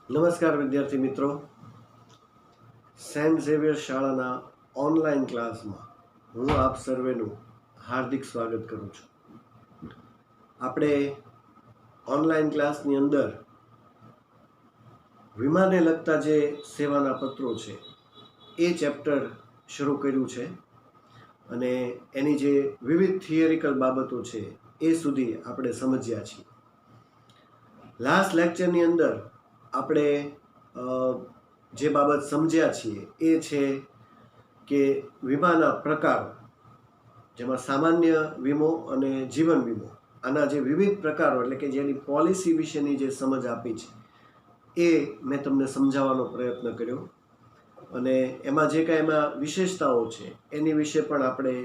નમસ્કાર વિદ્યાર્થી મિત્રો, સેન્ટ ઝેવિયર શાળાના ઓનલાઈન ક્લાસમાં હું આપ સર્વેનું હાર્દિક સ્વાગત કરું છું. આપણે ઓનલાઈન ક્લાસની અંદર વીમાને લગતા જે સેવાના પત્રો છે એ ચેપ્ટર શરૂ કર્યું છે અને એની જે વિવિધ થિયરિકલ બાબતો છે એ સુધી આપણે સમજ્યા છીએ. લાસ્ટ લેક્ચરની અંદર આપણે જે બાબત સમજ્યા છીએ એ છે કે વીમાના પ્રકારો, જેમાં સામાન્ય વીમો અને જીવન વીમો, આના જે વિવિધ પ્રકારો એટલે કે જેની પોલિસી વિશેની જે સમજ આપી છે એ મેં તમને સમજાવવાનો પ્રયત્ન કર્યો અને એમાં જે કાંઈ એમાં વિશેષતાઓ છે એની વિશે પણ આપણે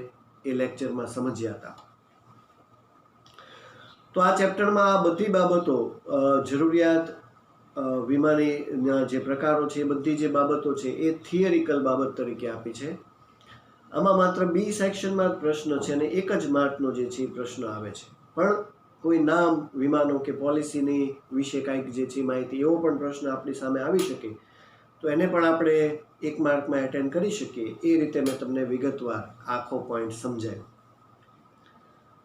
એ લેક્ચરમાં સમજ્યા હતા. તો આ ચેપ્ટરમાં આ બધી બાબતો જરૂરિયાત વીમાની જે પ્રકારો છે એ બધી જે બાબતો છે એ થિયરિકલ બાબત તરીકે આપી છે. આમાં માત્ર બી સેક્શનમાં જ પ્રશ્ન છે અને એક જ માર્કનો જે છે એ પ્રશ્ન આવે છે. પણ કોઈ નામ વીમાનો કે પોલિસીની વિશે કાંઈક જે છે માહિતી, એવો પણ પ્રશ્ન આપણી સામે આવી શકે તો એને પણ આપણે 1 માર્કમાં એટેન્ડ કરી શકીએ. એ રીતે મેં તમને વિગતવાર આખો પોઈન્ટ સમજાવ્યો.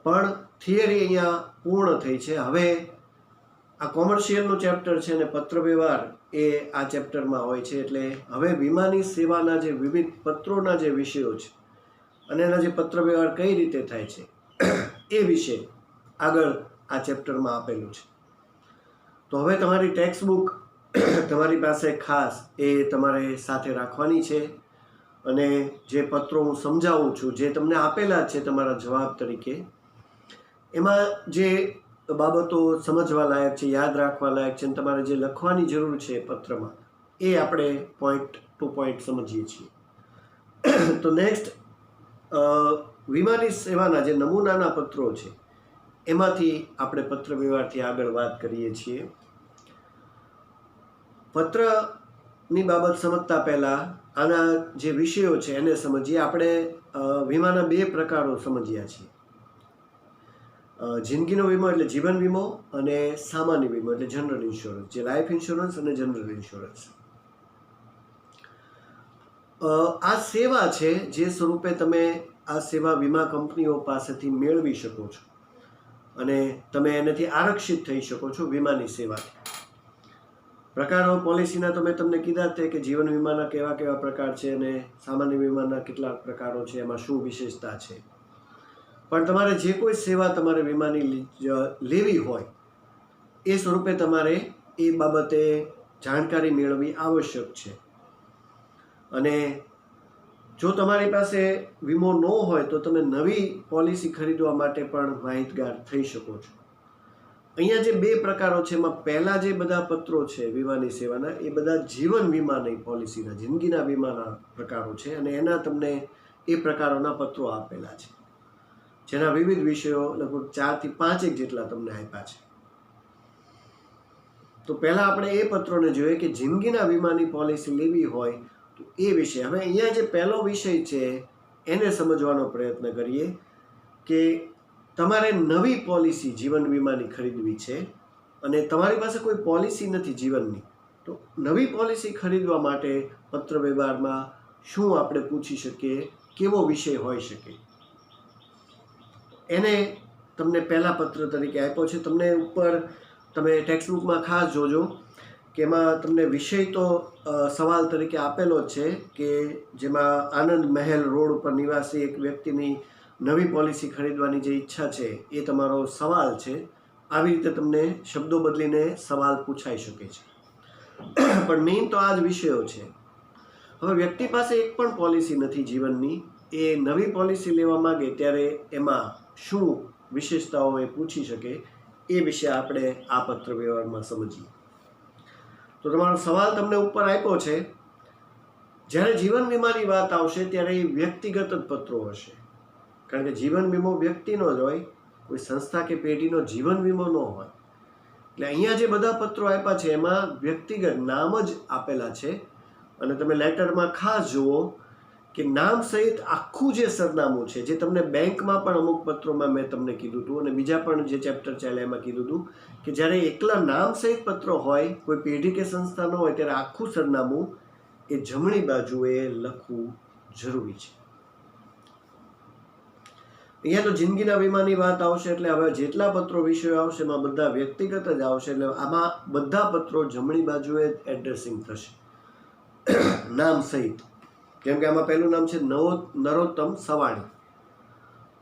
પણ થિયરી અહીંયા પૂર્ણ થઈ છે. હવે આ કોમર્શિયલનું ચેપ્ટર છે અને પત્ર વ્યવહાર એ આ ચેપ્ટરમાં હોય છે. એટલે હવે વીમાની સેવાના જે વિવિધ પત્રોના જે વિષયો છે અને એના જે પત્ર વ્યવહાર કઈ રીતે થાય છે એ વિશે આગળ આ ચેપ્ટરમાં આપેલું છે. તો હવે તમારી ટેક્સ્ટ બુક તમારી પાસે ખાસ એ તમારે સાથે રાખવાની છે અને જે પત્રો હું સમજાવું છું, જે તમને આપેલા છે તમારા જવાબ તરીકે, એમાં જે બાબતો સમજવા લાયક છે, યાદ રાખવા લાયક છે અને તમારે જે લખવાની જરૂર છે પત્રમાં, એ આપણે પોઈન્ટ ટુ પોઈન્ટ સમજીએ છીએ. તો નેક્સ્ટ, વીમાની સેવાના જે નમૂનાના પત્રો છે એમાંથી આપણે પત્ર વ્યવહારથી આગળ વાત કરીએ છીએ. પત્રની બાબત સમજતા પહેલાં આના જે વિષયો છે એને સમજીએ. આપણે વીમાના 2 પ્રકારો સમજ્યા છીએ. જિંદગીનો વીમો એટલે જીવન વીમો અને સામાન્ય વીમો એટલે જનરલ ઇન્સ્યોરન્સ, જે લાઈફ ઇન્સ્યોરન્સ અને જનરલ ઇન્સ્યોરન્સ. આ સેવા છે જે સ્વરૂપે તમે આ સેવા વીમા કંપનીઓ પાસેથી મેળવી શકો છો અને તમે એનાથી આરક્ષિત થઈ શકો છો વીમાની સેવાથી. પ્રકારો પોલિસીના તો મેં તમને કીધા જ કે જીવન વીમાના કેવા કેવા પ્રકાર છે અને સામાન્ય વીમાના કેટલાક પ્રકારો છે, એમાં શું વિશેષતા છે. પણ તમારે જે કોઈ સેવા તમારે વીમાની લેવી હોય એ સ્વરૂપે તમારે એ બાબતે જાણકારી મેળવવી આવશ્યક છે. અને જો તમારી પાસે વીમો ન હોય તો તમે નવી પોલિસી ખરીદવા માટે પણ માહિતગાર થઈ શકો છો. અહીંયા જે 2 પ્રકારો છે એમાં પહેલા જે બધા પત્રો છે વીમાની સેવાના, એ બધા જીવન વીમાની પોલિસીના, જિંદગીના વીમાના પ્રકારો છે અને એના તમને એ પ્રકારોના પત્રો આપેલા છે, જેના વિવિધ વિષયો લગભગ 4 થી 5 જેટલા તમને આપ્યા છે. તો પહેલા આપણે એ પત્રોને જોઈએ કે જિંદગીના વીમાની પોલિસી લેવી હોય તો એ વિષય. હવે અહીંયા જે પહેલો વિષય છે એને સમજવાનો પ્રયત્ન કરીએ કે તમારે નવી પોલિસી જીવન વીમાની ખરીદવી છે અને તમારી પાસે કોઈ પોલિસી નથી જીવનની, તો નવી પોલિસી ખરીદવા માટે પત્ર વ્યવહારમાં શું આપણે પૂછી શકીએ, કેવો વિષય હોઈ શકે, એને તમને પહેલા પત્ર તરીકે આપ્યો છે. તમને ઉપર તમે ટેક્સ્ટ બુકમાં ખાસ જોજો કે એમાં તમને વિષય તો સવાલ તરીકે આપેલો જ છે કે જેમાં આનંદ મહેલ રોડ ઉપર નિવાસી એક વ્યક્તિની નવી પોલિસી ખરીદવાની જે ઈચ્છા છે એ તમારો સવાલ છે. આવી રીતે તમને શબ્દો બદલીને સવાલ પૂછાઈ શકે છે. પણ મેઇન તો આ જ વિષયો છે. હવે વ્યક્તિ પાસે એક પણ પોલિસી નથી જીવનની, એ નવી પોલિસી લેવા માંગે ત્યારે એમાં શું વિશેષતાઓ એ પૂછી શકે એ વિશે આપણે આ પત્ર વ્યવહારમાં સમજીએ. તો તમારો સવાલ તમને ઉપર આપ્યો છે. જ્યારે જીવન વીમાની વાત આવશે ત્યારે એ વ્યક્તિગત જ પત્રો હશે, કારણ કે જીવન વીમો વ્યક્તિનો જ હોય, કોઈ સંસ્થા કે પેઢીનો જીવન વીમો ન હોય. એટલે અહીંયા જે બધા પત્રો આપ્યા છે એમાં વ્યક્તિગત નામ જ આપેલા છે. અને તમે લેટરમાં ખાસ જુઓ કે નામ સહિત આખું જે સરનામું છે, જે તમને બેંકમાં પણ અમુક પત્રોમાં મેં તમને કીધું હતું અને બીજા પણ જે ચેપ્ટર ચાલ્યા એમાં કીધું હતું કે જ્યારે એકલા નામ સહિત પત્રો હોય, કોઈ પેઢી કે સંસ્થાનો હોય, ત્યારે આખું સરનામું એ જમણી બાજુએ લખવું જરૂરી છે. અહીંયા તો જિંદગીના વીમાની વાત આવશે એટલે હવે જેટલા પત્રો વિષયો આવશે એમાં બધા વ્યક્તિગત જ આવશે, એટલે આમાં બધા પત્રો જમણી બાજુએ એડ્રેસિંગ થશે નામ સહિત. કેમ કે આમાં પહેલું નામ છે નરોત્તમ સવાણી,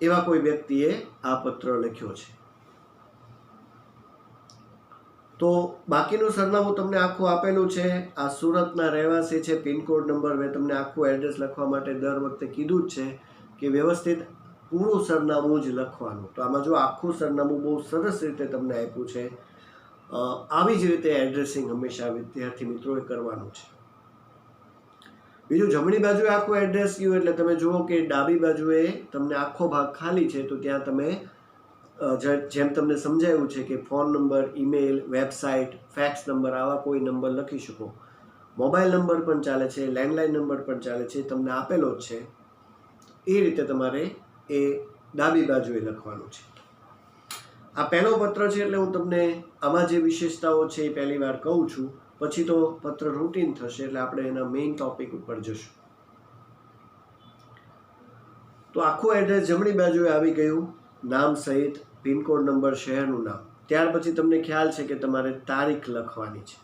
એવા કોઈ વ્યક્તિએ આ પત્ર લખ્યો છે. તો બાકીનું સરનામું તમને આખું આપેલું છે. આ સુરતના રહેવાસી છે, પિનકોડ નંબર મેં તમને આખું એડ્રેસ લખવા માટે દર વખતે કીધું જ છે કે વ્યવસ્થિત પૂરું સરનામું જ લખવાનું. તો આમાં જો આખું સરનામું બહુ સરસ રીતે તમને આપ્યું છે. આવી જ રીતે એડ્રેસિંગ હંમેશા વિદ્યાર્થી મિત્રોએ કરવાનું છે. બીજું, જમણી બાજુએ આખું એડ્રેસ ગયું એટલે તમે જુઓ કે ડાબી બાજુએ તમને આખો ભાગ ખાલી છે, તો ત્યાં તમે જેમ તમને સમજાયું છે કે phone number, email, website, fax number આવા કોઈ નંબર લખી શકો. મોબાઈલ નંબર પણ ચાલે છે, લેન્ડલાઇન નંબર પણ ચાલે છે, તમને આપેલો જ છે. એ રીતે તમારે એ ડાબી બાજુએ લખવાનું છે. આ પહેલો પત્ર છે એટલે હું તમને આમાં જે વિશેષતાઓ છે એ પહેલી વાર કહું છું, પછી તો પત્ર રૂટીન થશે એટલે આપણે એના મેઇન ટોપિક ઉપર જશું. તો આખું એડ્રેસ જમણી બાજુએ આવી ગયું, નામ સહિત, પિનકોડ નંબર, શહેરનું નામ. ત્યાર પછી તમને ખ્યાલ છે કે તમારે તારીખ લખવાની છે.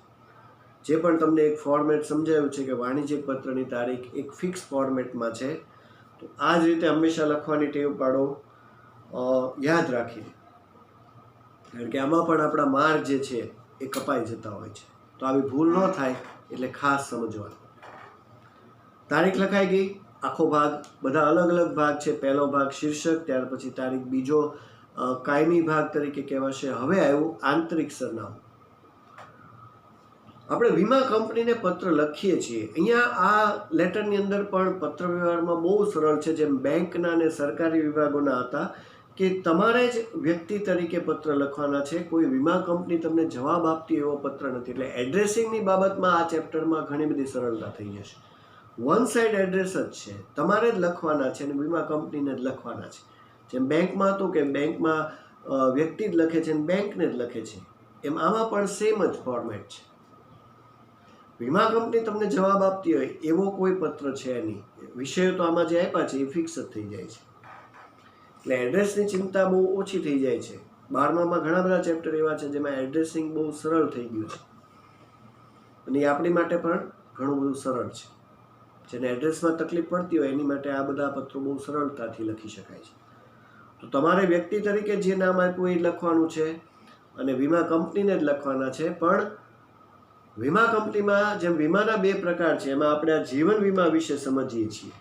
જે પણ તમને એક ફોર્મેટ સમજાયું છે કે વાણિજ્યિક પત્રની તારીખ એક ફિક્સ ફોર્મેટમાં છે, તો આ જ રીતે હંમેશા લખવાની ટેવ પાડો, યાદ રાખીને. કારણ કે આમાં પણ આપણા માર્ક જે છે એ કપાઈ જતા હોય છે, તો આવી ભૂલ ન થાય એટલે ખાસ સમજવાનું. તારીખ લખાઈ ગઈ, આખો ભાગ, બધા અલગ અલગ ભાગ છે. પહેલો ભાગ શીર્ષક, ત્યાર પછી તારીખ, બીજો કાયમી ભાગ તરીકે કહેવાશે. હવે આવ્યું આંતરિક સરનામું. આપણે વીમા કંપનીને પત્ર લખીએ છીએ. અહીંયા આ લેટરની અંદર પણ પત્ર વ્યવહારમાં બહુ સરળ છે, જેમ બેંકના અને સરકારી વિભાગોના હતા કે તમારે જ વ્યક્તિ તરીકે પત્ર લખવાના છે. કોઈ વીમા કંપની તમને જવાબ આપતી એવો પત્ર નથી. એટલે એડ્રેસિંગની બાબતમાં આ ચેપ્ટરમાં ઘણી બધી સરળતા થઈ જશે. વન સાઇડ એડ્રેસ જ છે, તમારે જ લખવાના છે અને વીમા કંપનીને જ લખવાના છે. જેમ બેંકમાં હતું કે બેંકમાં વ્યક્તિ જ લખે છે અને બેંકને જ લખે છે, એમ આમાં પણ સેમ જ ફોર્મેટ છે. વીમા કંપની તમને જવાબ આપતી હોય એવો કોઈ પત્ર છે નહીં. વિષયો તો આમાં જે આપ્યા છે એ ફિક્સ જ થઈ જાય છે. એટલે એડ્રેસની ચિંતા બહુ ઓછી થઈ જાય છે. 12માં ઘણા બધા ચેપ્ટર એવા છે જેમાં એડ્રેસિંગ બહુ સરળ થઈ ગયું છે અને એ આપણી માટે પણ ઘણું બધું સરળ છે. જેને એડ્રેસમાં તકલીફ પડતી હોય એની માટે આ બધા પત્રો બહુ સરળતાથી લખી શકાય છે. તો તમારે વ્યક્તિ તરીકે જે નામ આપ્યું એ લખવાનું છે અને વીમા કંપનીને જ લખવાના છે. પણ વીમા કંપનીમાં જેમ વીમાના 2 પ્રકાર છે, એમાં આપણે આ જીવન વીમા વિશે સમજીએ છીએ.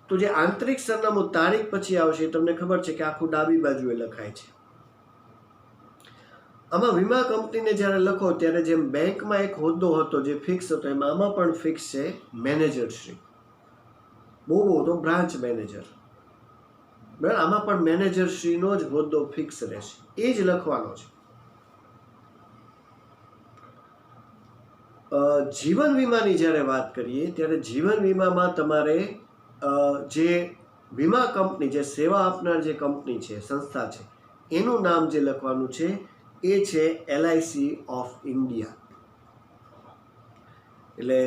તો જે આંતરિક સરનામું તારીખ પછી આવશે, તમને ખબર છે કે આખું ડાબી બાજુએ લખાય છે. આમાં વીમા કંપનીને જ્યારે લખો ત્યારે જેમ બેંકમાં એક હોદ્દો હતો જે ફિક્સ હતો, એમાં આમાં પણ ફિક્સ છે મેનેજરશ્રી. બહુ તો બ્રાન્ચ મેનેજર, બરાબર. આમાં પણ મેનેજરશ્રીનો જ હોદ્દો ફિક્સ રહેશે, એ જ લખવાનો છે. જીવન વીમાની જ્યારે વાત કરીએ ત્યારે જીવન વીમામાં તમારે જે વીમા કંપની, જે સેવા આપનાર જે કંપની છે, સંસ્થા છે, એનું નામ જે લખવાનું છે એ છે LIC ઓફ ઇન્ડિયા. એટલે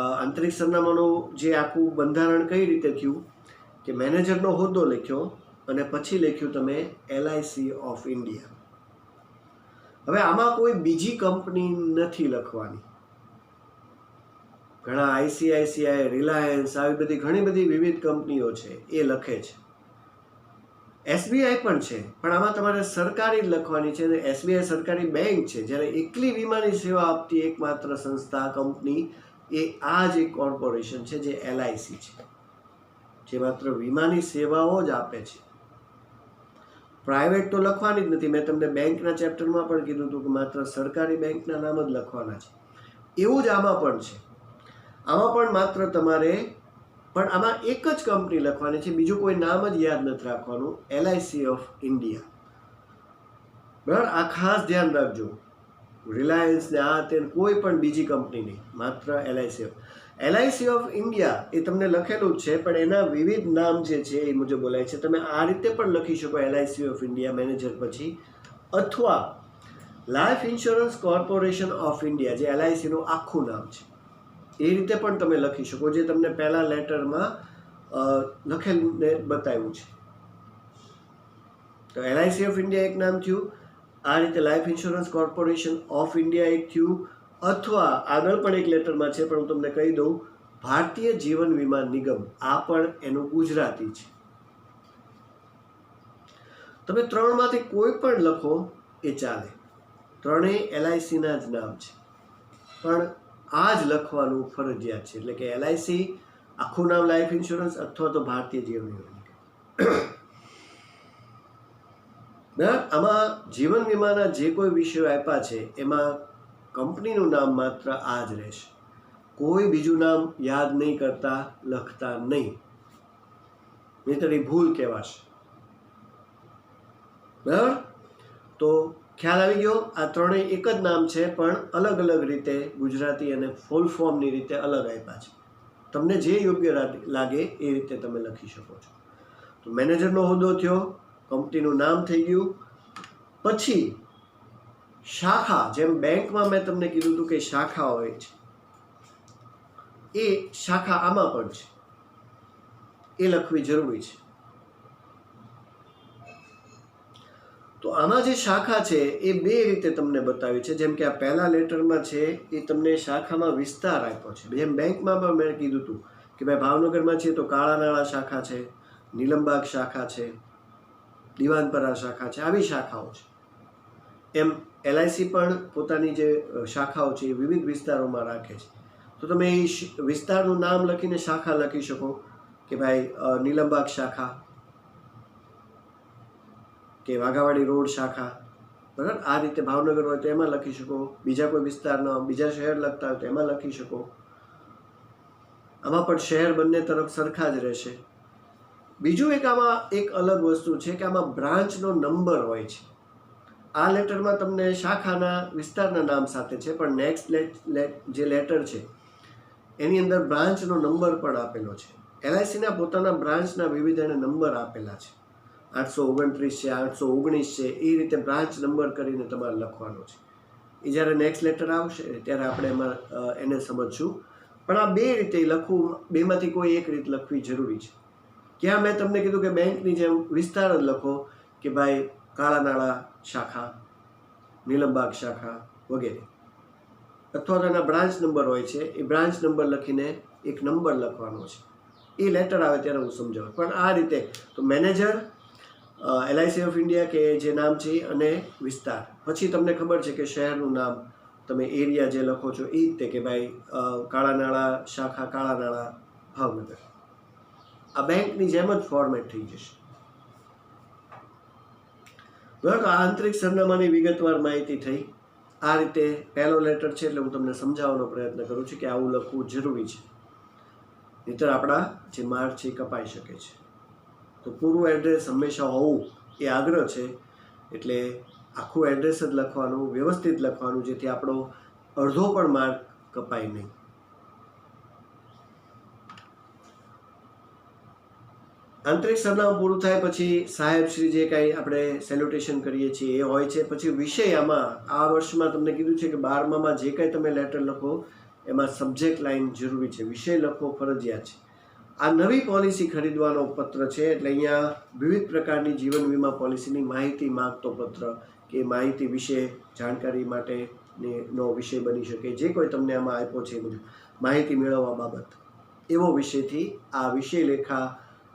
આંતરિક સરનામાનું જે આખું બંધારણ કઈ રીતે થયું કે મેનેજરનો હોદ્દો લખ્યો અને પછી લખ્યું તમે LIC ઓફ ઇન્ડિયા. હવે આમાં કોઈ બીજી કંપની નથી લખવાની. ઘણા ICICI, રિલાયન્સ, આવી બધી ઘણી બધી વિવિધ કંપનીઓ છે એ લખે છે. SBI પણ છે, પણ આમાં તમારે સરકારી જ લખવાની છે અને SBI સરકારી બેંક છે. જ્યારે એકલી વીમાની સેવા આપતી એકમાત્ર સંસ્થા, કંપની એ આ જ એક કોર્પોરેશન છે જે LIC છે, જે માત્ર વીમાની સેવાઓ જ આપે છે. પ્રાઇવેટ તો લખવાની જ નથી. મેં તમને બેંકના ચેપ્ટરમાં પણ કીધું હતું કે માત્ર સરકારી બેંકના નામ જ લખવાના છે. એવું જ આમાં પણ છે. આમાં પણ માત્ર તમારે પણ આમાં એક જ કંપની લખવાની છે, બીજું કોઈ નામ જ યાદ નથી રાખવાનું, LIC ઓફ ઇન્ડિયા. બરાબર, આ ખાસ ધ્યાન રાખજો. રિલાયન્સ ને આ તે કોઈ પણ બીજી કંપની નહીં, માત્ર એલઆઈસી ઓફ ઇન્ડિયા એ તમને લખેલું જ છે, પણ એના વિવિધ નામ જે છે એ મુજબ બોલાય છે. તમે આ રીતે પણ લખી શકો એલઆઈસી ઓફ ઇન્ડિયા મેનેજર પછી, અથવા life insurance corporation of India જે એલઆઈસીનું આખું નામ છે એ રીતે પણ તમે લખી શકો, જે તમને પહેલા લેટરમાં લખેલું બતાવ્યું છે. તો એલઆઈસી ઓફ ઇન્ડિયા એક નામ થયું, આ રીતે life insurance corporation of India એક થયું, અથવા આગળ પણ એક લેટરમાં છે પણ હું તમને કહી દઉં, ભારતીય જીવન વીમા નિગમ, આ પણ એનું ગુજરાતી છે. તમે ત્રણમાંથી કોઈ પણ લખો એ ચાલે, ત્રણેય એલઆઈસીના જ નામ છે, પણ આ જ લખવાનું ફરજિયાત છે. એટલે કે એલઆઈસી આખું નામ લાઈફ ઇન્સ્યોરન્સ અથવા તો ભારતીય જીવન વીમા નિગમ. આમાં જીવન વીમાના જે કોઈ વિષયો આપ્યા છે એમાં કંપનીનું નામ માત્ર આ જ રહેશે, કોઈ બીજું નામ યાદ નહીં કરતા, લખતા નહીં, નહીંતર એ ભૂલ કહેવાશે. બરાબર? તો ખ્યાલ આવી ગયો. આ ત્રણેય એક જ નામ છે પણ અલગ અલગ રીતે ગુજરાતી અને ફૂલ ફોર્મની રીતે અલગ આપ્યા છે. તમને જે યોગ્ય લાગે એ રીતે તમે લખી શકો છો. તો મેનેજરનો હોદ્દો થયો, કંપનીનું નામ થઈ ગયું, પછી શાખા, જેમ બેંકમાં મેં તમને કીધું હતું કે શાખા હોય છે, એ શાખા આમાં પણ છે, એ લખવી જરૂરી છે. તો આમાં જે શાખા છે એ બે રીતે તમને બતાવી છે. જેમ કે આ પહેલા લેટરમાં છે એ તમને શાખામાં વિસ્તાર આપ્યો છે. જેમ બેંકમાં પણ મેં કીધું હતું કે ભાઈ ભાવનગરમાં છે તો કાળા નાળા શાખા છે, નીલમબાગ શાખા છે, દિવાનપરા શાખા છે, આવી શાખાઓ છે. એમ એલઆઈસી પણ પોતાની જે શાખાઓ છે એ વિવિધ વિસ્તારોમાં રાખે છે. તો તમે એ વિસ્તારનું નામ લખીને શાખા લખી શકો કે ભાઈ નીલમબાગ શાખા, કે વાઘાવાડી રોડ શાખા. બરાબર? આ રીતે ભાવનગર હોય તો એમાં લખી શકો, બીજા કોઈ વિસ્તારના બીજા શહેર લખતા હોય તો એમાં લખી શકો. આમાં પણ શહેર બંને તરફ સરખા જ રહેશે. બીજું એક આમાં એક અલગ વસ્તુ છે કે આમાં બ્રાન્ચનો નંબર હોય છે. આ લેટરમાં તમને શાખાના વિસ્તારના નામ સાથે છે, પણ નેક્સ્ટ જે લેટર છે એની અંદર બ્રાન્ચનો નંબર પણ આપેલો છે. એલઆઈસીના પોતાના બ્રાન્ચના વિવિધ એને નંબર આપેલા છે, 829 છે, 819 છે, એ રીતે બ્રાન્ચ નંબર કરીને તમારે લખવાનો છે. એ જ્યારે નેક્સ્ટ લેટર આવશે ત્યારે આપણે એમાં એને સમજશું. પણ આ બે રીતે લખવું, બેમાંથી કોઈ એક રીત લખવી જરૂરી છે. ક્યાં મેં તમને કીધું કે બેંકની જેમ વિસ્તાર જ લખો કે ભાઈ કાળા નાળા શાખા, નીલમબાગ શાખા વગેરે, અથવા તો એના બ્રાન્ચ નંબર હોય છે, એ બ્રાન્ચ નંબર લખીને એક નંબર લખવાનો છે. એ લેટર આવે ત્યારે હું સમજાવું. પણ આ રીતે તો મેનેજર, એલઆઈસી ઓફ ઇન્ડિયા કે જે નામ છે અને વિસ્તાર, પછી તમને ખબર છે કે શહેરનું નામ તમે એરિયા જે લખો છો એ રીતે કે ભાઈ કાળા નાળા શાખા, કાળા નાળા ભાવનગર. આ બેંકની જેમ જ ફોર્મેટ થઈ જશે. બરાબર? તો આ આંતરિક સરનામાની વિગતવાર માહિતી થઈ. આ રીતે પહેલો લેટર છે એટલે હું તમને સમજાવવાનો પ્રયત્ન કરું છું કે આવું લખવું જરૂરી છે, નહીંતર આપણા જે માર્ક છે એ કપાઈ શકે છે. તો પૂરું એડ્રેસ હંમેશા હોવું એ આગ્રહ છે, એટલે આખું એડ્રેસ જ લખવાનું, વ્યવસ્થિત લખવાનું, જેથી આપણો અડધો પણ માર્ક કપાય નહીં. આંતરિક સરનામું પૂરું થાય પછી સાહેબશ્રી જે કાંઈ આપણે સેલ્યુટેશન કરીએ છીએ એ હોય છે. પછી વિષય, આમાં આ વર્ષમાં તમને કીધું છે કે 12માં જે કાંઈ તમે લેટર લખો એમાં સબ્જેક્ટ લાઇન જરૂરી છે, વિષય લખવો ફરજિયાત છે. આ નવી પોલિસી ખરીદવાનો પત્ર છે, એટલે અહીંયા વિવિધ પ્રકારની જીવન વીમા પોલિસીની માહિતી માગતો પત્ર, કે માહિતી વિશે જાણકારી માટેનો વિષય બની શકે. જે કોઈ તમને આમાં આપ્યો છે એ મુજબ માહિતી મેળવવા બાબત એવો વિષયથી આ વિષય લેખા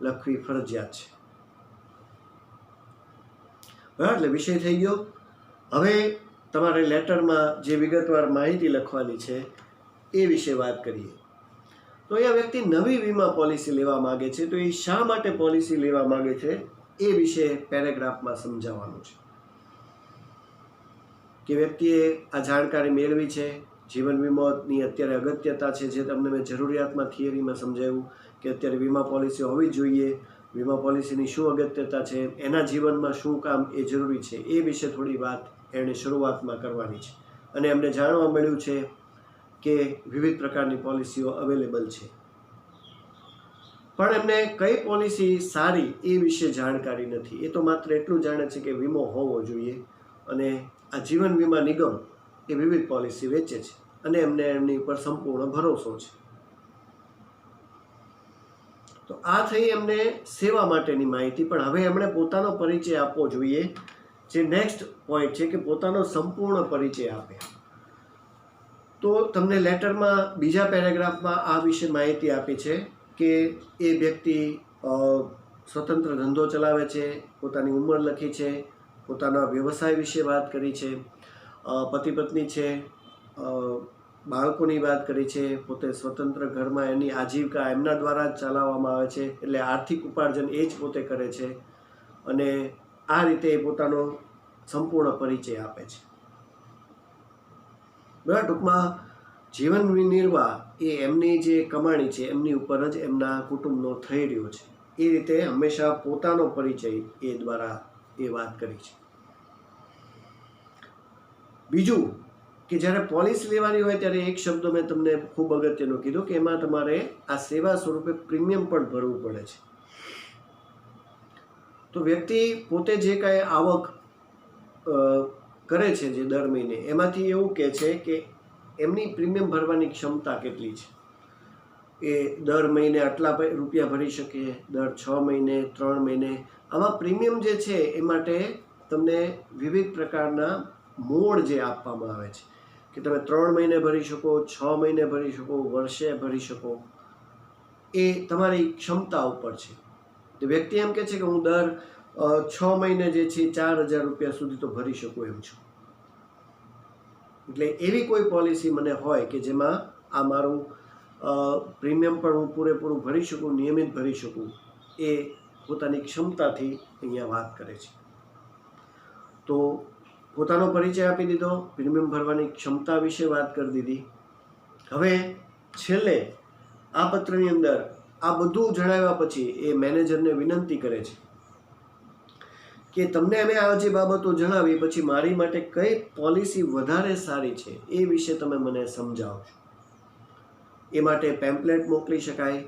લખવી ફરજિયાત છે. બરાબર? એટલે વિષય થઈ ગયો. હવે તમારે લેટરમાં જે વિગતવાર માહિતી લખવાની છે એ વિશે વાત કરીએ. તો એ વ્યક્તિ નવી વીમા પોલિસી લેવા માગે છે, તો એ શા માટે પોલિસી લેવા માગે છે એ વિશે પેરેગ્રાફમાં સમજાવવાનું છે. કે વ્યક્તિએ આ જાણકારી મેળવી છે, જીવન વીમાની અત્યારે અગત્યતા છે, જે તમને મેં જરૂરિયાતમાં થિયરીમાં સમજાવ્યું કે અત્યારે વીમા પોલિસી હોવી જોઈએ, વીમા પોલિસીની શું અગત્યતા છે, એના જીવનમાં શું કામ એ જરૂરી છે, એ વિશે થોડી વાત એણે શરૂઆતમાં કરવાની છે. અને એમને જાણવા મળ્યું છે કે વિવિધ પ્રકારની પોલિસીઓ અવેલેબલ છે, પણ એમને કઈ પોલિસી સારી એ વિશે જાણકારી નથી. એ તો માત્ર એટલું જાણે છે કે વીમો હોવો જોઈએ, અને આ જીવન વીમા નિગમ એ વિવિધ પોલિસી વેચે છે અને એમને એમની ઉપર સંપૂર્ણ ભરોસો છે. તો આ થઈ એમને સેવા માટેની માહિતી, પણ હવે એમણે પોતાનો પરિચય આપવો જોઈએ. જે નેક્સ્ટ પોઈન્ટ છે કે પોતાનો સંપૂર્ણ પરિચય આપે. તો તમને લેટરમાં બીજા પેરેગ્રાફમાં આ વિશે માહિતી આપી છે કે એ વ્યક્તિ સ્વતંત્ર ધંધો ચલાવે છે, પોતાની ઉંમર લખી છે, પોતાના વ્યવસાય વિશે વાત કરી છે, પતિ પત્ની છે, બાળકોની વાત કરી છે, પોતે સ્વતંત્ર ઘરમાં એની આજીવિકા એમના દ્વારા જ ચલાવવામાં આવે છે, એટલે આર્થિક ઉપાર્જન એ જ પોતે કરે છે, અને આ રીતે એ પોતાનો સંપૂર્ણ પરિચય આપે છે. બરાબર, ટૂંકમાં જીવન નિર્વાહ એ એમની જે કમાણી છે એમની ઉપર જ એમના કુટુંબનો થઈ રહ્યો છે. એ રીતે હંમેશા પોતાનો પરિચય એ દ્વારા એ વાત કરી છે. બીજું કે જ્યારે પોલિસી લેવાની હોય ત્યારે એક શબ્દ મેં તમને ખૂબ અગત્યનો કીધો કે એમાં તમારે આ સેવા સ્વરૂપે પ્રીમિયમ પણ ભરવું પડે છે. તો વ્યક્તિ પોતે જે કાંઈ આવક કરે છે જે દર મહિને, એમાંથી એવું કહે છે કે એમની પ્રીમિયમ ભરવાની ક્ષમતા કેટલી છે. એ દર મહિને આટલા રૂપિયા ભરી શકે, દર 6 મહિને, 3 મહિને. આમાં પ્રીમિયમ જે છે એ માટે તમને વિવિધ પ્રકારના મોડ જે આપવામાં આવે છે કે તમે 3 મહિને ભરી શકો, 6 મહિને ભરી શકો, વર્ષે ભરી શકો. એ તમારી ક્ષમતા ઉપર છે. તો વ્યક્તિ એમ કહે છે કે હું દર 6 મહિને જે છે 4,000 રૂપિયા સુધી તો ભરી શકું એમ છું. એટલે એવી કોઈ પોલિસી મને હોય કે જેમાં આ મારું પ્રીમિયમ પણ હું પૂરેપૂરું ભરી શકું, નિયમિત ભરી શકું, એ પોતાની ક્ષમતાથી અહીંયા વાત કરે છે. તો પોતાનો પરિચય આપી દીધો, પ્રીમિયમ ભરવાની ક્ષમતા વિશે વાત કરી દીધી. હવે છેલ્લે આ પત્રની અંદર આ બધું જણાવ્યા પછી એ મેનેજરને વિનંતી કરે છે કે તમને અમે આ જે બાબતો જણાવી પછી મારી માટે કઈ પોલિસી વધારે સારી છે એ વિશે તમે મને સમજાવજો. એ માટે પેમ્પલેટ મોકલી શકાય,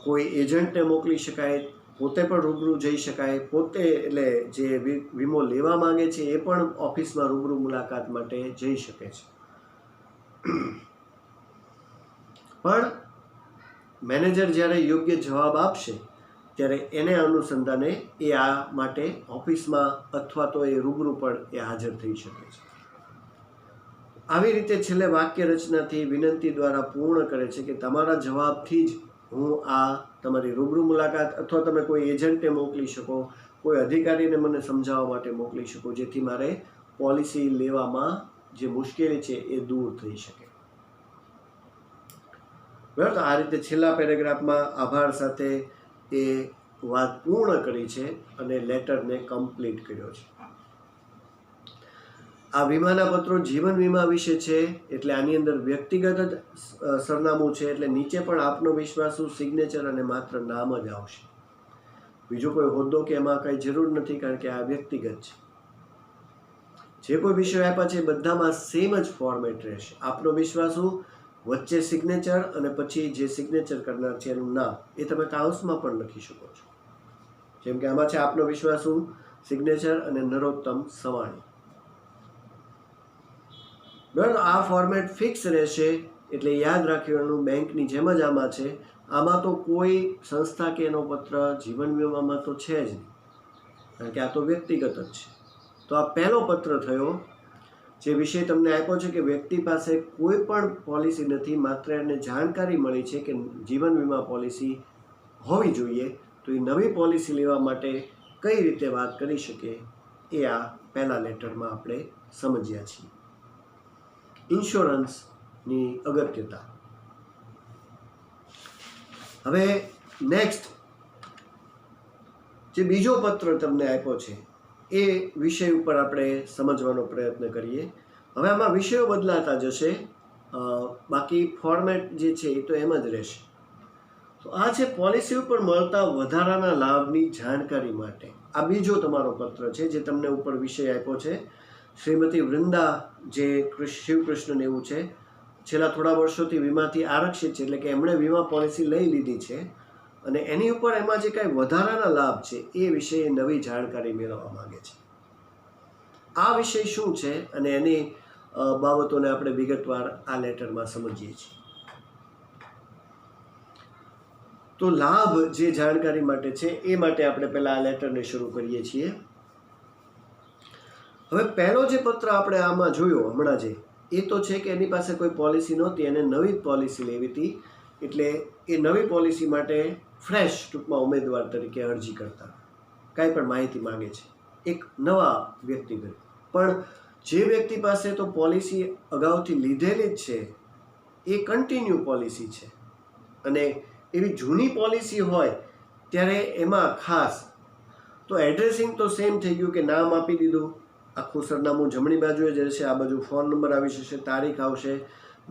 કોઈ એજન્ટને મોકલી શકાય, પોતે પણ રૂબરૂ જઈ શકાય. પોતે એટલે જે વીમો લેવા માંગે છે એ પણ ઓફિસમાં રૂબરૂ મુલાકાત માટે જઈ શકે છે. પણ મેનેજર જ્યારે યોગ્ય જવાબ આપશે ત્યારે એને અનુસંધાને એ આ માટે ઓફિસમાં અથવા તો એ રૂબરૂ પણ એ હાજર થઈ શકે છે. આવી રીતે છેલ્લે વાક્ય રચનાથી વિનંતી દ્વારા પૂર્ણ કરે છે કે તમારા જવાબથી જ હું આ તમારી રૂબરૂ મુલાકાત અથવા તમે કોઈ એજન્ટને મોકલી શકો, કોઈ અધિકારીને મને સમજાવવા માટે મોકલી શકો, જેથી મારે પોલિસી લેવામાં જે મુશ્કેલી છે એ દૂર થઈ શકે. બરાબર, આ રીતે છેલ્લા પેરેગ્રાફમાં આભાર સાથે એ વાત પૂર્ણ કરી છે અને લેટરને કમ્પ્લીટ કર્યો છે. આ વીમાના પત્રો જીવન વીમા વિશે છે, એટલે આની અંદર વ્યક્તિગત જ સરનામું છે, એટલે નીચે પણ આપનો વિશ્વાસુ સિગ્નેચર અને માત્ર નામ જ આવશે. બીજો કોઈ હોદ્દો કે એમાં કંઈ જરૂર નથી, કારણ કે આ વ્યક્તિગત છે. જે કોઈ વિષય આપ્યા છે બધામાં સેમ જ ફોર્મેટ રહેશે. આપનો વિશ્વાસુ, વચ્ચે સિગ્નેચર અને પછી જે સિગ્નેચર કરનાર છે એનું નામ, એ તમે કાઉન્સમાં પણ લખી શકો છો. જેમ કે આમાં છે આપનો વિશ્વાસુ, સિગ્નેચર અને નરોત્તમ સવાણી. બરાબર, આ ફોર્મેટ ફિક્સ રહેશે, એટલે યાદ રાખવાનું બેંકની જેમ જ આમાં છે. આમાં તો કોઈ સંસ્થા કે એનો પત્ર જીવન વીમામાં તો છે જ નહીં, કારણ કે આ તો વ્યક્તિગત જ છે. તો આ પહેલો પત્ર થયો જે વિષય તમને આપ્યો છે કે વ્યક્તિ પાસે કોઈ પણ પોલિસી નથી, માત્ર એને જાણકારી મળી છે કે જીવન વીમા પોલિસી હોવી જોઈએ. તો એ નવી પોલિસી લેવા માટે કઈ રીતે વાત કરી શકે એ આ પહેલા લેટરમાં આપણે સમજ્યા છીએ. ઇન્સ્યોરન્સની અગત્યતા. હવે નેક્સ્ટ જે બીજો પત્ર તમને આપ્યો છે એ વિષય ઉપર આપણે સમજવાનો પ્રયત્ન કરીએ. હવે આમાં વિષયો બદલાતા જશે, બાકી ફોર્મેટ જે છે એ તો એમ જ રહેશે. તો આ છે પોલિસી ઉપર મળતા વધારાના લાભની જાણકારી માટે. આ બીજો તમારો પત્ર છે જે તમને ઉપર વિષય આપ્યો છે શ્રીમતી વૃંદા જે શિવકૃષ્ણને એવું છે, છેલ્લા થોડા વર્ષોથી વીમાથી આરક્ષિત છે, એટલે કે એમણે વીમા પોલિસી લઈ લીધી છે અને એની ઉપર એમાં જે કાંઈ વધારાના લાભ છે એ વિશે નવી જાણકારી મેળવવા માંગે છે. આ વિષય શું છે અને એની બાબતોને આપણે વિગતવાર આ લેટરમાં સમજીએ છીએ. તો લાભ જે જાણકારી માટે છે એ માટે આપણે પહેલાં આ લેટરને શરૂ કરીએ છીએ. હવે પહેલો જે પત્ર આપણે આમાં જોયો હમણાં જે, એ તો છે કે એની પાસે કોઈ પોલિસી નહોતી, એને નવી પોલિસી લેવી હતી, એટલે એ નવી પોલિસી માટે ફ્રેશ ટૂંકમાં ઉમેદવાર તરીકે અરજી કરતા કાંઈ પણ માહિતી માગે છે એક નવા વ્યક્તિગત. પણ જે વ્યક્તિ પાસે તો પોલિસી અગાઉથી લીધેલી જ છે એ કન્ટિન્યુ પોલિસી છે, અને એવી જૂની પોલિસી હોય ત્યારે એમાં ખાસ તો એડ્રેસિંગ તો સેમ થઈ ગયું કે નામ આપી દીધું, આખું સરનામું જમણી બાજુએ જ રહેશે, આ બાજુ ફોન નંબર આવી જશે, તારીખ આવશે,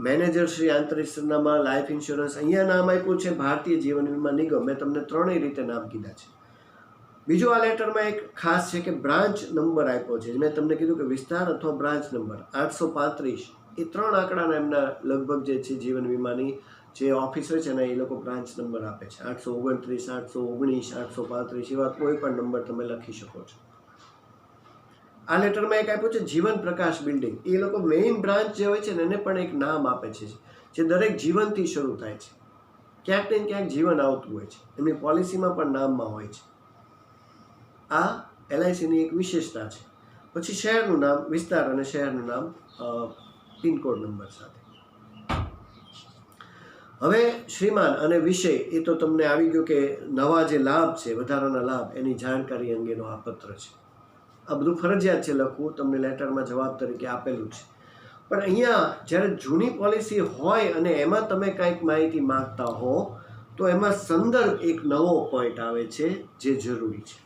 મેનેજર શ્રી આંતરિક સરનામા, લાઈફ ઇન્સ્યોરન્સ, અહીંયા નામ આપ્યું છે ભારતીય જીવન વીમા નિગમ. મેં તમને ત્રણેય રીતે નામ કીધા છે. બીજું આ લેટરમાં એક ખાસ છે કે બ્રાન્ચ નંબર આપ્યો છે. મેં તમને કીધું કે વિસ્તાર અથવા બ્રાન્ચ નંબર 835 એ 3 આંકડાના એમના લગભગ જે છે જીવન વીમાની જે ઓફિસ હોય છે ને એ લોકો બ્રાન્ચ નંબર આપે છે. 829, 819, 835 એવા કોઈ પણ નંબર તમે લખી શકો છો. આ લેટરમાં એક આપ્યું છે જીવન પ્રકાશ બિલ્ડિંગ. એ લોકો મેઇન બ્રાન્ચ જે હોય છે ને એને પણ એક નામ આપે છે જે દરેક જીવનથી શરૂ થાય છે. ક્યાંક ને ક્યાંક જીવન આવતું હોય છે, એમની પોલિસીમાં પણ નામમાં હોય છે. આ LICની એક વિશેષતા છે. પછી શહેરનું નામ, વિસ્તાર અને શહેરનું નામ પિનકોડ નંબર સાથે. હવે શ્રીમાન અને વિષય એ તો તમને આવી ગયો કે નવા જે લાભ છે, વધારાના લાભ, એની જાણકારી અંગેનો આ પત્ર છે. આ બધું ફરજિયાત છે લખવું, તમને લેટરમાં જવાબ તરીકે આપેલું છે. પણ અહીંયા જ્યારે જૂની પોલિસી હોય અને એમાં તમે કાંઈક માહિતી માંગતા હો તો એમાં સંદર્ભ એક નવો પોઈન્ટ આવે છે જે જરૂરી છે.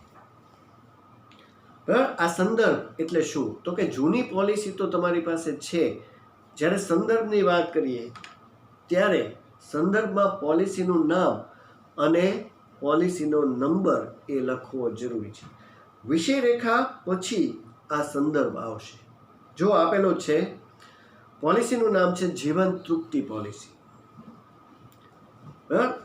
બરાબર, આ સંદર્ભ એટલે શું? તો કે જૂની પોલિસી તો તમારી પાસે છે, જ્યારે સંદર્ભની વાત કરીએ ત્યારે સંદર્ભમાં પોલિસીનું નામ અને પોલિસીનો નંબર એ લખવો જરૂરી છે. વિષય રેખા પછી આ સંદર્ભ આવશે. જો આપેલો છે પોલિસીનું નામ છે જીવન તૃપ્તિ પોલિસી. બરાબર,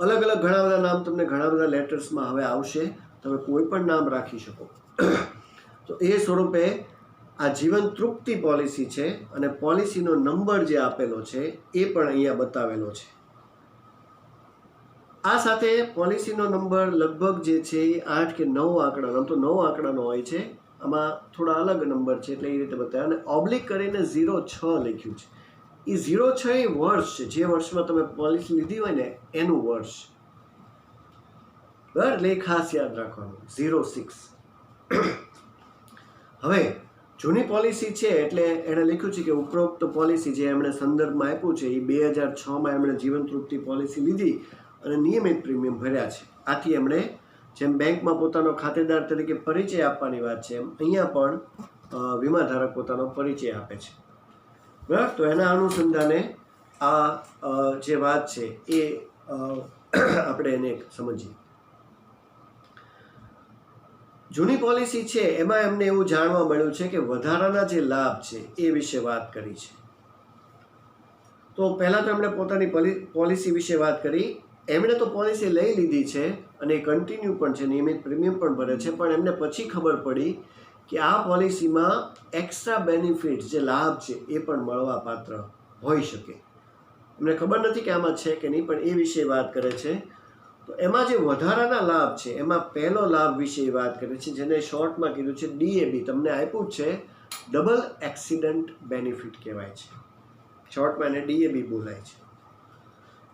અલગ અલગ ઘણા બધા નામ તમને ઘણા બધા લેટર્સમાં હવે આવશે, તમે કોઈ પણ નામ રાખી શકો. તો એ સ્વરૂપે આ જીવન તૃપ્તિ પોલિસી છે અને પોલિસીનો નંબર જે આપેલો છે એ પણ અહીંયા બતાવેલો છે. આ સાથે પોલિસીનો નંબર લગભગ જે છે એ 8 કે 9 આંકડાનો, આમ તો 9 આંકડાનો હોય છે, આમાં થોડા અલગ નંબર છે એટલે એ રીતે બતાવ્યા. અને ઓબ્લિક કરીને 06 લખ્યું છે. એ 06 એ વર્ષ છે, જે વર્ષમાં તમે પોલિસી લીધી હોય ને એનું વર્ષ. બરાબર, એટલે એ ખાસ યાદ રાખવાનું 06. હવે જૂની પોલિસી છે એટલે એણે લખ્યું છે કે ઉપરોક્ત પોલિસી જે એમણે સંદર્ભમાં આપ્યું છે એ 2006માં એમણે જીવન તૃપ્તિ પોલિસી લીધી અને નિયમિત પ્રીમિયમ ભર્યા છે. આથી એમણે જેમ બેંકમાં પોતાનો ખાતેદાર તરીકે પરિચય આપવાની વાત છે, એમ અહીંયા પણ વીમાધારક પોતાનો પરિચય આપે છે. બરાબર, તો એના અનુસંધાને આ જે વાત છે એ આપણે એને સમજીએ. જૂની પોલિસી છે એમાં એમને એવું જાણવા મળ્યું છે કે વધારાના જે લાભ છે એ વિશે વાત કરી છે. તો પહેલાં તો એમણે પોતાની પોલિસી વિશે વાત કરી. એમણે તો પોલિસી લઈ લીધી છે અને કન્ટિન્યુ પણ છે, નિયમિત પ્રીમિયમ પણ ભરે છે, પણ એમને પછી ખબર પડી કે આ પોલિસીમાં એક્સ્ટ્રા બેનિફિટ્સ જે લાભ છે એ પણ મળવા પાત્ર હોઈ શકે. એમને ખબર નથી કે આમાં છે કે નહીં, પણ એ વિશે વાત કરે છે. તો એમાં જે વધારાના લાભ છે એમાં પહેલો લાભ વિશે વાત કરે છે, જેને શોર્ટમાં કીધું છે DAB. તમને આપ્યું છે ડબલ એક્સિડન્ટ બેનિફિટ કહેવાય છે, શોર્ટમાં એને DAB બોલાય છે.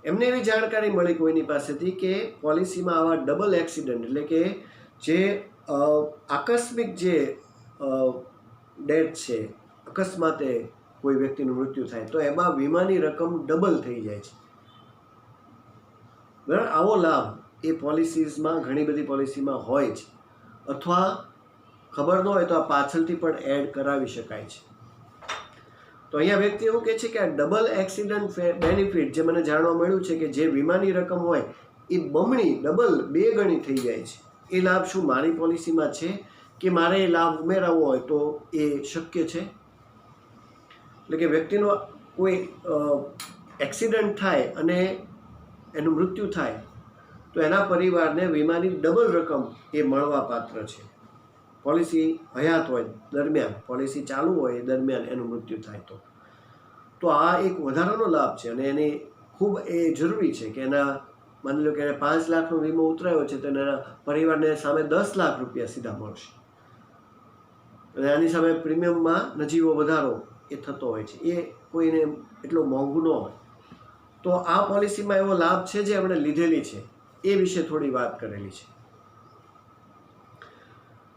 એમને એવી જાણકારી મળી કોઈની પાસેથી કે પોલિસીમાં આવા ડબલ એક્સિડન્ટ એટલે કે જે આકસ્મિક જે ડેથ છે, અકસ્માતે કોઈ વ્યક્તિનું મૃત્યુ થાય તો એમાં વીમાની રકમ ડબલ થઈ જાય છે. બરાબર, આવો લાભ એ પોલિસીઝમાં ઘણી બધી પોલિસીમાં હોય છે, અથવા ખબર ન હોય તો આ પાછળથી પણ એડ કરાવી શકાય છે. તો અહીંયા વ્યક્તિ એવું કહે છે કે આ ડબલ એક્સિડન્ટ બેનિફિટ જે મને જાણવા મળ્યું છે કે જે વીમાની રકમ હોય એ બમણી, ડબલ, 2 ગણી થઈ જાય છે. એ લાભ શું મારી પોલિસીમાં છે કે મારે એ લાભ ઉમેરાવવો હોય તો એ શક્ય છે? એટલે કે વ્યક્તિનો કોઈ એક્સિડન્ટ થાય અને એનું મૃત્યુ થાય તો એના પરિવારને વીમાની ડબલ રકમ એ મળવા પાત્ર છે. પોલિસી હયાત હોય દરમિયાન, પોલિસી ચાલુ હોય એ દરમિયાન એનું મૃત્યુ થાય તો આ એક વધારાનો લાભ છે અને એની ખૂબ એ જરૂરી છે કે એના માની લો કે એને 5 લાખનો વીમો ઉતરાયો છે તો એના પરિવારને સામે 10 લાખ રૂપિયા સીધા મળશે અને આની સામે પ્રીમિયમમાં નજીવો વધારો એ થતો હોય છે. એ કોઈને એટલો મોંઘું ન હોય. તો આ પોલિસીમાં એવો લાભ છે જે આપણે લીધેલી છે એ વિશે થોડી વાત કરેલી છે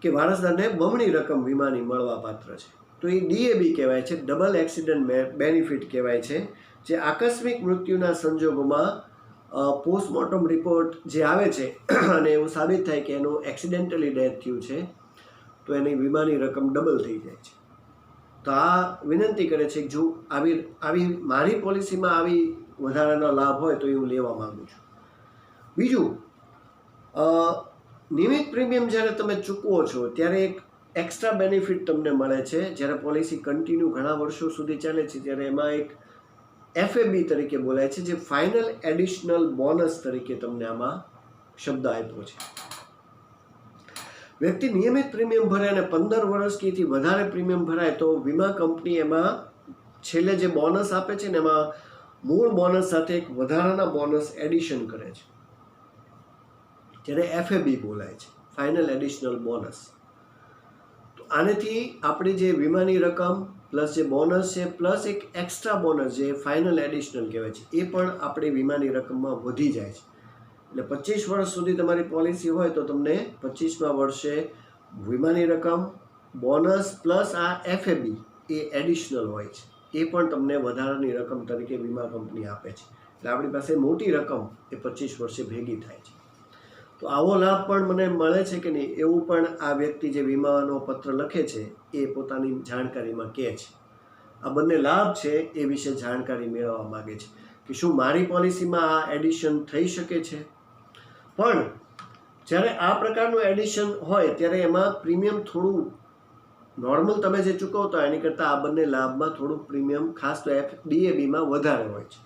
કે વારસદારને બમણી રકમ વીમાની મળવા પાત્ર છે. તો એ DAB કહેવાય છે, ડબલ એક્સિડન્ટ બેનિફિટ કહેવાય છે, જે આકસ્મિક મૃત્યુના સંજોગોમાં પોસ્ટમોર્ટમ રિપોર્ટ જે આવે છે અને એવું સાબિત થાય કે એનું એક્સિડેન્ટલી ડેથ થયું છે તો એની વીમાની રકમ ડબલ થઈ જાય છે. તો આ વિનંતી કરે છે કે જો આવી મારી પોલિસીમાં આવી વધારાનો લાભ હોય તો એ હું લેવા માગું છું. બીજું, નિયમિત પ્રીમિયમ જ્યારે તમે ચૂકવો છો ત્યારે એક એક્સ્ટ્રા બેનિફિટ તમને મળે છે. જ્યારે પોલિસી કન્ટિન્યુ ઘણા વર્ષો સુધી ચાલે છે ત્યારે એમાં એક FAB તરીકે બોલાય છે, જે ફાઇનલ એડિશનલ બોનસ તરીકે તમને આમાં શબ્દ આપ્યો છે. વ્યક્તિ નિયમિત પ્રીમિયમ ભરે અને 15 વર્ષથી વધારે પ્રીમિયમ ભરાય તો વીમા કંપની એમાં છેલ્લે જે બોનસ આપે છે ને એમાં મૂળ બોનસ સાથે એક વધારાના બોનસ એડિશન કરે છે, જેને FAB બોલાય છે, ફાઇનલ એડિશનલ બોનસ. તો આનેથી આપણી જે વીમાની રકમ પ્લસ જે બોનસ છે પ્લસ એક એક્સ્ટ્રા બોનસ જે ફાઇનલ એડિશનલ કહેવાય છે એ પણ આપણી વીમાની રકમમાં વધી જાય છે. એટલે 25 વર્ષ સુધી તમારી પોલિસી હોય તો તમને 25મા વર્ષે વીમાની રકમ, બોનસ પ્લસ આ FAB એ એડિશનલ હોય છે, એ પણ તમને વધારાની રકમ તરીકે વીમા કંપની આપે છે. એટલે આપણી પાસે મોટી રકમ એ 25 વર્ષે ભેગી થાય છે. તો આવો લાભ પણ મને મળે છે કે નહીં એવું પણ આ વ્યક્તિ જે વીમાનો પત્ર લખે છે એ પોતાની જાણકારીમાં કહે છે. આ બંને લાભ છે એ વિશે જાણકારી મેળવવા માગે છે કે શું મારી પોલિસીમાં આ એડિશન થઈ શકે છે. પણ જ્યારે આ પ્રકારનું એડિશન હોય ત્યારે એમાં પ્રીમિયમ થોડું નોર્મલ તમે જે ચૂકવતા એની કરતાં આ બંને લાભમાં થોડું પ્રીમિયમ ખાસ તો DABમાં વધારે હોય છે,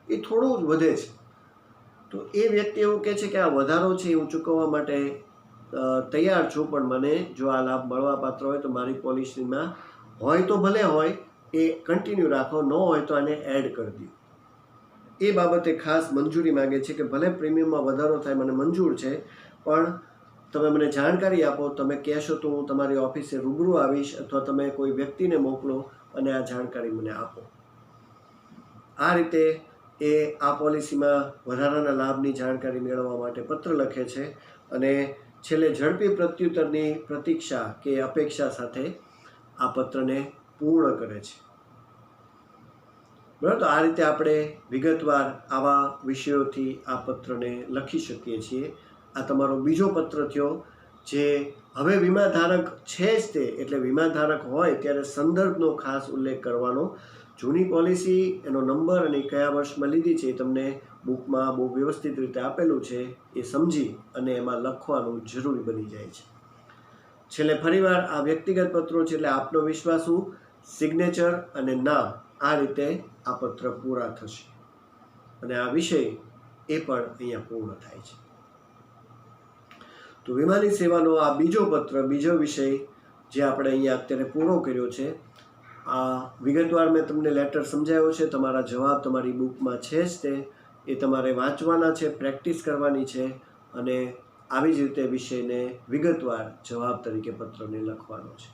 એ થોડું જ વધે છે. તો એ વ્યક્તિ એવું કહે છે કે આ વધારો છે હું ચૂકવવા માટે તૈયાર છું, પણ મને જો આ લાભ મળવા પાત્ર હોય તો મારી પોલિસીમાં હોય તો ભલે હોય એ કન્ટિન્યુ રાખો, ન હોય તો આને એડ કરી દો. એ બાબતે ખાસ મંજૂરી માગે છે કે ભલે પ્રીમિયમમાં વધારો થાય મને મંજૂર છે, પણ તમે મને જાણકારી આપો, તમે કહેશો તો હું તમારી ઓફિસે રૂબરૂ આવીશ અથવા તમે કોઈ વ્યક્તિને મોકલો અને આ જાણકારી મને આપો. આ રીતે એ આ પોલિસીમાં વધારાના લાભની જાણકારી મેળવવા માટે પત્ર લખે છે અને છેલ્લે ઝડપી પ્રત્યુત્તરની પ્રતીક્ષા કે અપેક્ષા સાથે આ પત્રને પૂર્ણ કરે છે. બરાબર, તો આ રીતે આપણે વિગતવાર આવા વિષયોથી આ પત્રને લખી શકીએ છીએ. આ તમારો બીજો પત્ર થયો જે હવે વીમાધારક છે જ તે, એટલે વીમાધારક હોય ત્યારે સંદર્ભનો ખાસ ઉલ્લેખ કરવાનો. જૂની પોલિસી, એનો નંબર અને કયા વર્ષમાં લીધી છે એ તમને બુકમાં બહુ વ્યવસ્થિત રીતે આપેલું છે, એ સમજી અને એમાં લખવાનું જરૂરી બની જાય છે. છેલ્લે ફરીવાર આ વ્યક્તિગત પત્રો છે એટલે આપનો વિશ્વાસુ, સિગ્નેચર અને નામ, આ રીતે આ પત્ર પૂરા થશે અને આ વિષય એ પણ અહીંયા પૂર્ણ થાય છે. તો વીમાની સેવાનો આ બીજો પત્ર, બીજો વિષય જે આપણે અહીંયા અત્યારે પૂરો કર્યો છે. આ વિગતવાર મેં તમને લેટર સમજાવ્યો છે, તમારા જવાબ તમારી બુકમાં છે જ તે, એ તમારે વાંચવાના છે, પ્રેક્ટિસ કરવાની છે અને આવી જ રીતે વિષયને વિગતવાર જવાબ તરીકે પત્રને લખવાનો છે.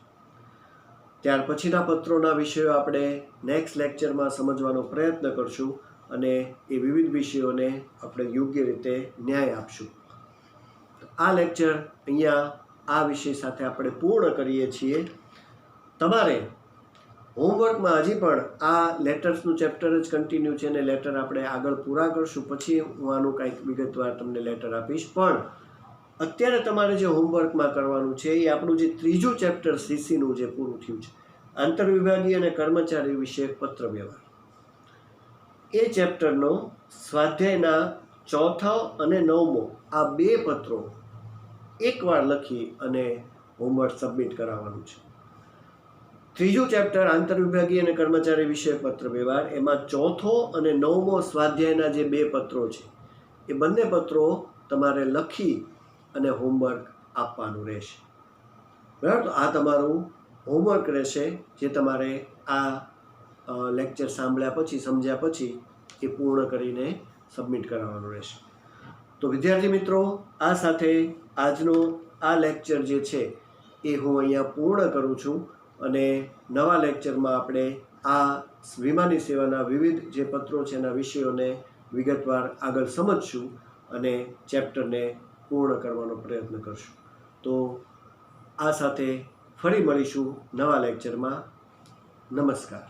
ત્યાર પછીના પત્રોના વિષયો આપણે નેક્સ્ટ લેક્ચરમાં સમજવાનો પ્રયત્ન કરશું અને એ વિવિધ વિષયોને આપણે યોગ્ય રીતે ન્યાય આપશું. આ લેક્ચર અહીંયા આ વિષય સાથે આપણે પૂર્ણ કરીએ છીએ. તમારે હોમવર્કમાં હજી પણ આ લેટર્સનું ચેપ્ટર જ કન્ટિન્યુ છે અને લેટર આપણે આગળ પૂરા કરશું, પછી હું આનું કંઈક વિગતવાર તમને લેટર આપીશ. પણ અત્યારે તમારે જે હોમવર્કમાં કરવાનું છે એ આપણું જે ત્રીજું ચેપ્ટર CCનું જે પૂરું થયું છે, આંતરવિભાગીય અને કર્મચારી વિષયક પત્ર વ્યવહાર, એ ચેપ્ટરનો સ્વાધ્યાયના 4થા અને 9મો આ બે પત્રો એકવાર લખી અને હોમવર્ક સબમિટ કરાવવાનું છે. ત્રીજું ચેપ્ટર આંતરવિભાગીય અને કર્મચારી વિષયક પત્ર વ્યવહાર, એમાં ચોથો અને નવમો સ્વાધ્યાયના જે 2 પત્રો છે એ બંને પત્રો તમારે લખી અને હોમવર્ક આપવાનું રહેશે. બરાબર, તો આ તમારું હોમવર્ક રહેશે જે તમારે આ લેક્ચર સાંભળ્યા પછી, સમજ્યા પછી એ પૂર્ણ કરીને સબમિટ કરાવવાનું રહેશે. તો વિદ્યાર્થી મિત્રો, આ સાથે આજનો આ લેક્ચર જે છે એ હું અહીંયા પૂર્ણ કરું છું અને નવા લેક્ચરમાં આપણે આ વિમાની સેવાના વિવિધ જે પત્રો છે એના વિષયોને વિગતવાર આગળ સમજશું અને ચેપ્ટરને પૂર્ણ કરવાનો પ્રયત્ન કરશું. તો આ સાથે ફરી મળીશું નવા લેક્ચરમાં. નમસ્કાર.